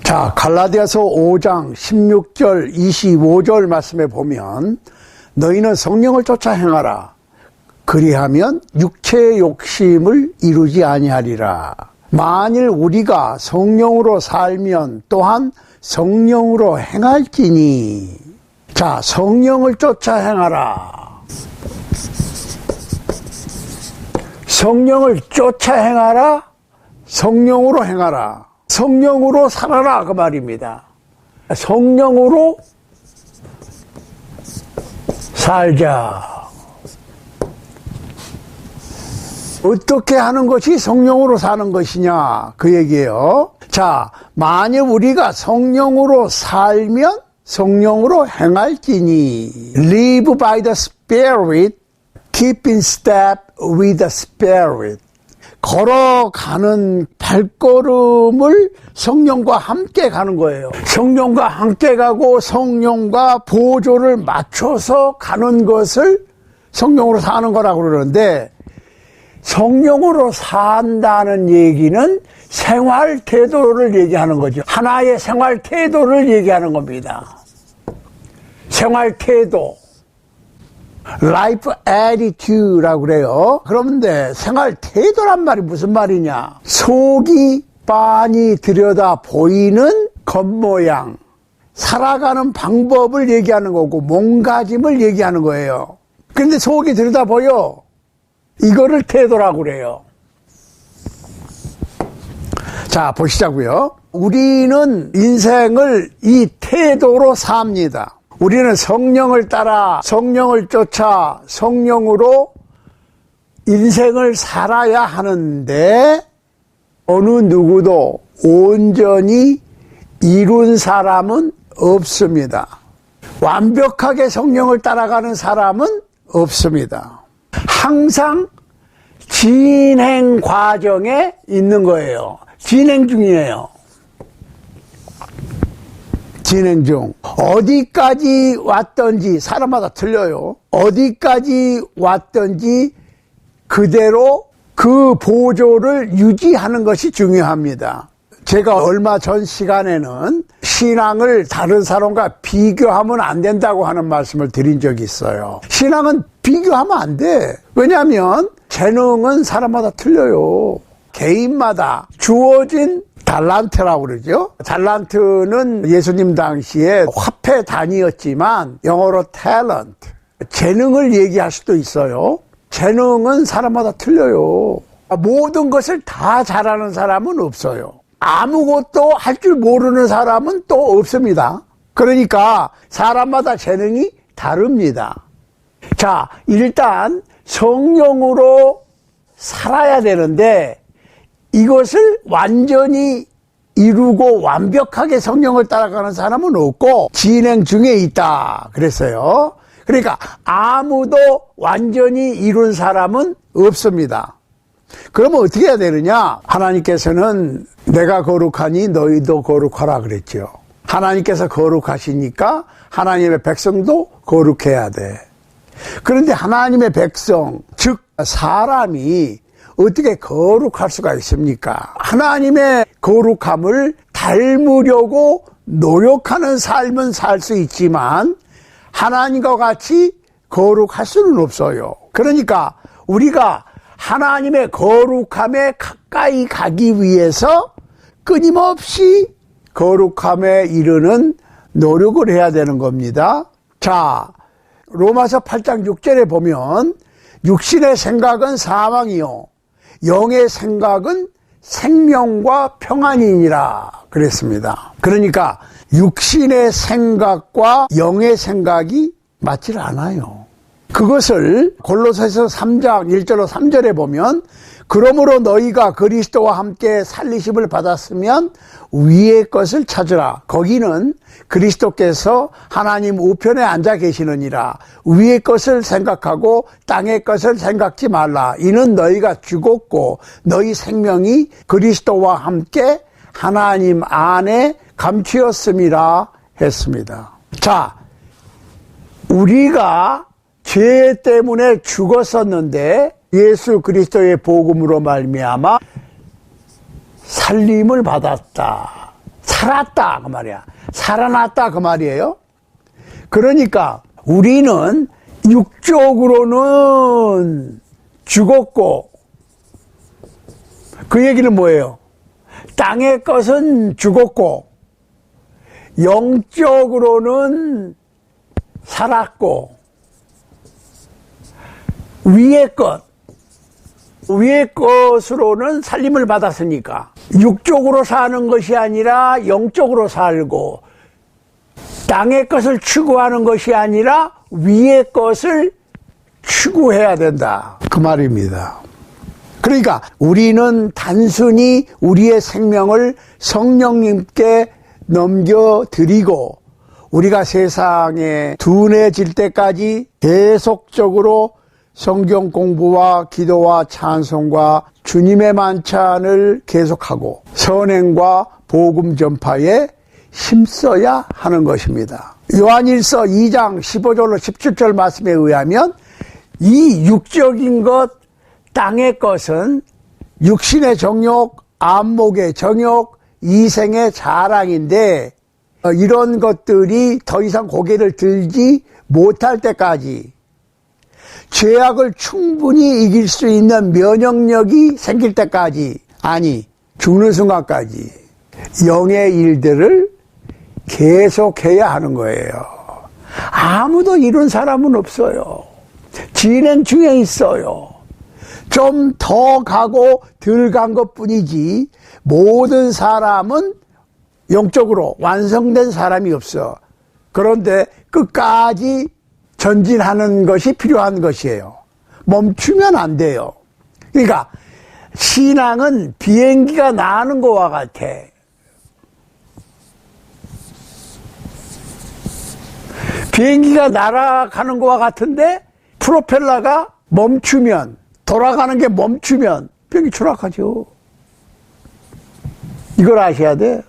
자, 갈라디아서 5장 16절 25절 말씀에 보면 너희는 성령을 쫓아 행하라. 그리하면 육체의 욕심을 이루지 아니하리라. 만일 우리가 성령으로 살면 또한 성령으로 행할지니. 자, 성령을 쫓아 행하라. 성령을 쫓아 행하라. 성령으로 행하라. 성령으로 살아라 그 말입니다. 성령으로 살자. 어떻게 하는 것이 성령으로 사는 것이냐 그 얘기예요. 자, 만일 우리가 성령으로 살면 성령으로 행할지니. Live by the Spirit, keep in step with the Spirit. 걸어가는 발걸음을 성령과 함께 가는 거예요. 성령과 함께 가고 성령과 보조를 맞춰서 가는 것을 성령으로 사는 거라고 그러는데, 성령으로 산다는 얘기는 생활 태도를 얘기하는 거죠. 하나의 생활 태도를 얘기하는 겁니다. 생활 태도. Life attitude라고 그래요. 그런데 생활 태도란 말이 무슨 말이냐? 속이 빤히 들여다 보이는 겉모양, 살아가는 방법을 얘기하는 거고 몸가짐을 얘기하는 거예요. 그런데 속이 들여다 보여. 이거를 태도라고 그래요. 자, 보시자고요. 우리는 인생을 이 태도로 삽니다. 우리는 성령을 따라 성령을 쫓아 성령으로 인생을 살아야 하는데, 어느 누구도 온전히 이룬 사람은 없습니다. 완벽하게 성령을 따라가는 사람은 없습니다. 항상 진행 과정에 있는 거예요. 진행 중이에요. 진행 중. 어디까지 왔던지 사람마다 틀려요. 어디까지 왔던지 그대로 그 보조를 유지하는 것이 중요합니다. 제가 얼마 전 시간에는 신앙을 다른 사람과 비교하면 안 된다고 하는 말씀을 드린 적이 있어요. 신앙은 비교하면 안 돼. 왜냐하면 재능은 사람마다 틀려요. 개인마다 주어진 달란트라고 그러죠. 달란트는 예수님 당시에 화폐 단위였지만 영어로 탤런트, 재능을 얘기할 수도 있어요. 재능은 사람마다 틀려요. 모든 것을 다 잘하는 사람은 없어요. 아무것도 할 줄 모르는 사람은 또 없습니다. 그러니까 사람마다 재능이 다릅니다. 자, 일단 성령으로 살아야 되는데 이것을 완전히 이루고 완벽하게 성령을 따라가는 사람은 없고 진행 중에 있다 그랬어요. 그러니까 아무도 완전히 이룬 사람은 없습니다. 그러면 어떻게 해야 되느냐? 하나님께서는 내가 거룩하니 너희도 거룩하라 그랬죠. 하나님께서 거룩하시니까 하나님의 백성도 거룩해야 돼. 그런데 하나님의 백성, 즉 사람이 어떻게 거룩할 수가 있습니까? 하나님의 거룩함을 닮으려고 노력하는 삶은 살 수 있지만 하나님과 같이 거룩할 수는 없어요. 그러니까 우리가 하나님의 거룩함에 가까이 가기 위해서 끊임없이 거룩함에 이르는 노력을 해야 되는 겁니다. 자, 로마서 8장 6절에 보면 육신의 생각은 사망이요 영의 생각은 생명과 평안이니라 그랬습니다. 그러니까 육신의 생각과 영의 생각이 맞질 않아요. 그것을 골로새서 3장 1절로 3절에 보면 그러므로 너희가 그리스도와 함께 살리심을 받았으면 위의 것을 찾으라. 거기는 그리스도께서 하나님 우편에 앉아 계시느니라. 위의 것을 생각하고 땅의 것을 생각지 말라. 이는 너희가 죽었고 너희 생명이 그리스도와 함께 하나님 안에 감추었음이라 했습니다. 자, 우리가 죄 때문에 죽었었는데 예수 그리스도의 복음으로 말미암아 살림을 받았다. 살았다 그 말이야. 살아났다 그 말이에요. 그러니까 우리는 육적으로는 죽었고, 그 얘기는 뭐예요? 땅의 것은 죽었고 영적으로는 살았고, 위의 것으로는 살림을 받았으니까 육적으로 사는 것이 아니라 영적으로 살고, 땅의 것을 추구하는 것이 아니라 위의 것을 추구해야 된다 그 말입니다. 그러니까 우리는 단순히 우리의 생명을 성령님께 넘겨드리고, 우리가 세상에 둔해질 때까지 계속적으로 성경 공부와 기도와 찬송과 주님의 만찬을 계속하고 선행과 복음 전파에 힘써야 하는 것입니다. 요한일서 2장 15절로 17절 말씀에 의하면 이 육적인 것, 땅의 것은 육신의 정욕, 안목의 정욕, 이생의 자랑인데, 이런 것들이 더 이상 고개를 들지 못할 때까지, 죄악을 충분히 이길 수 있는 면역력이 생길 때까지, 아니 죽는 순간까지 영의 일들을 계속해야 하는 거예요. 아무도 이런 사람은 없어요. 진행 중에 있어요. 좀 더 가고 덜 간 것뿐이지 모든 사람은 영적으로 완성된 사람이 없어. 그런데 끝까지 전진하는 것이 필요한 것이에요. 멈추면 안 돼요. 그러니까 신앙은 비행기가 나는 것과 같아. 비행기가 날아가는 것과 같은데 프로펠러가 멈추면, 돌아가는 게 멈추면 비행기 추락하죠. 이걸 아셔야 돼요.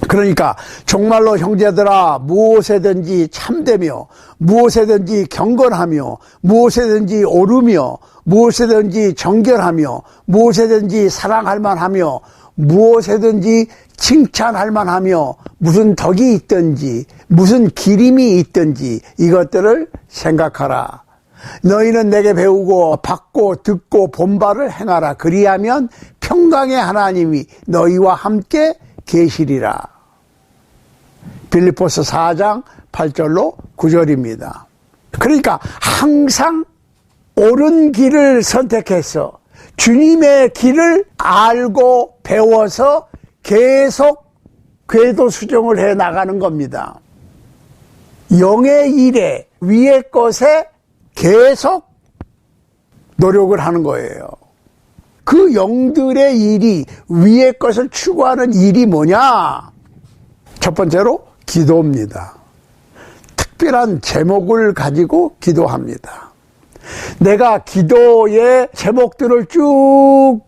그러니까 정말로 형제들아, 무엇에든지 참되며 무엇에든지 경건하며 무엇에든지 오르며 무엇에든지 정결하며 무엇에든지 사랑할 만하며 무엇에든지 칭찬할 만하며 무슨 덕이 있든지 무슨 기림이 있든지 이것들을 생각하라. 너희는 내게 배우고 받고 듣고 본바를 행하라. 그리하면 평강의 하나님이 너희와 함께 계시리라. 빌립보서 4장 8절로 9절입니다. 그러니까 항상 옳은 길을 선택해서 주님의 길을 알고 배워서 계속 궤도 수정을 해 나가는 겁니다. 영의 일에, 위의 것에 계속 노력을 하는 거예요. 그 영들의 일이, 위의 것을 추구하는 일이 뭐냐? 첫 번째로 기도입니다. 특별한 제목을 가지고 기도합니다. 내가 기도의 제목들을 쭉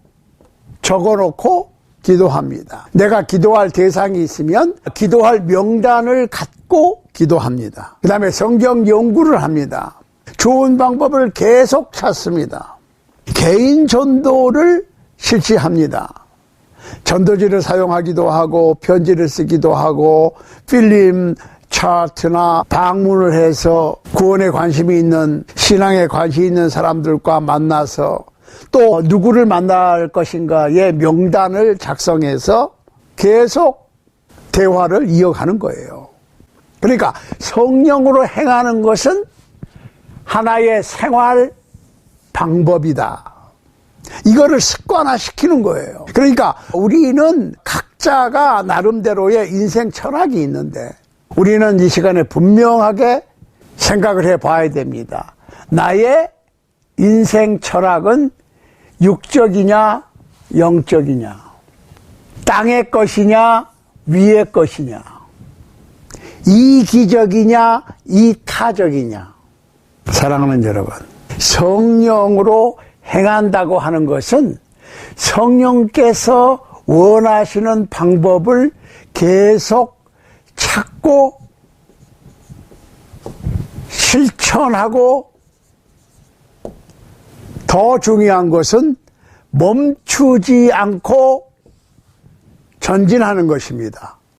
적어놓고 기도합니다. 내가 기도할 대상이 있으면 기도할 명단을 갖고 기도합니다. 그 다음에 성경 연구를 합니다. 좋은 방법을 계속 찾습니다. 개인 전도를 실시합니다. 전도지를 사용하기도 하고 편지를 쓰기도 하고 필름 차트나 방문을 해서 구원에 관심이 있는, 신앙에 관심이 있는 사람들과 만나서 또 누구를 만날 것인가의 명단을 작성해서 계속 대화를 이어가는 거예요. 그러니까 성령으로 행하는 것은 하나의 생활 방법이다. 이거를 습관화시키는 거예요. 그러니까 우리는 각자가 나름대로의 인생 철학이 있는데 우리는 이 시간에 분명하게 생각을 해봐야 됩니다. 나의 인생 철학은 육적이냐 영적이냐, 땅의 것이냐 위의 것이냐, 이기적이냐 이타적이냐. 사랑하는 여러분, 성령으로 행한다고 하는 것은 성령께서 원하시는 방법을 계속 찾고 실천하고, 더 중요한 것은 멈추지 않고 전진하는 것입니다.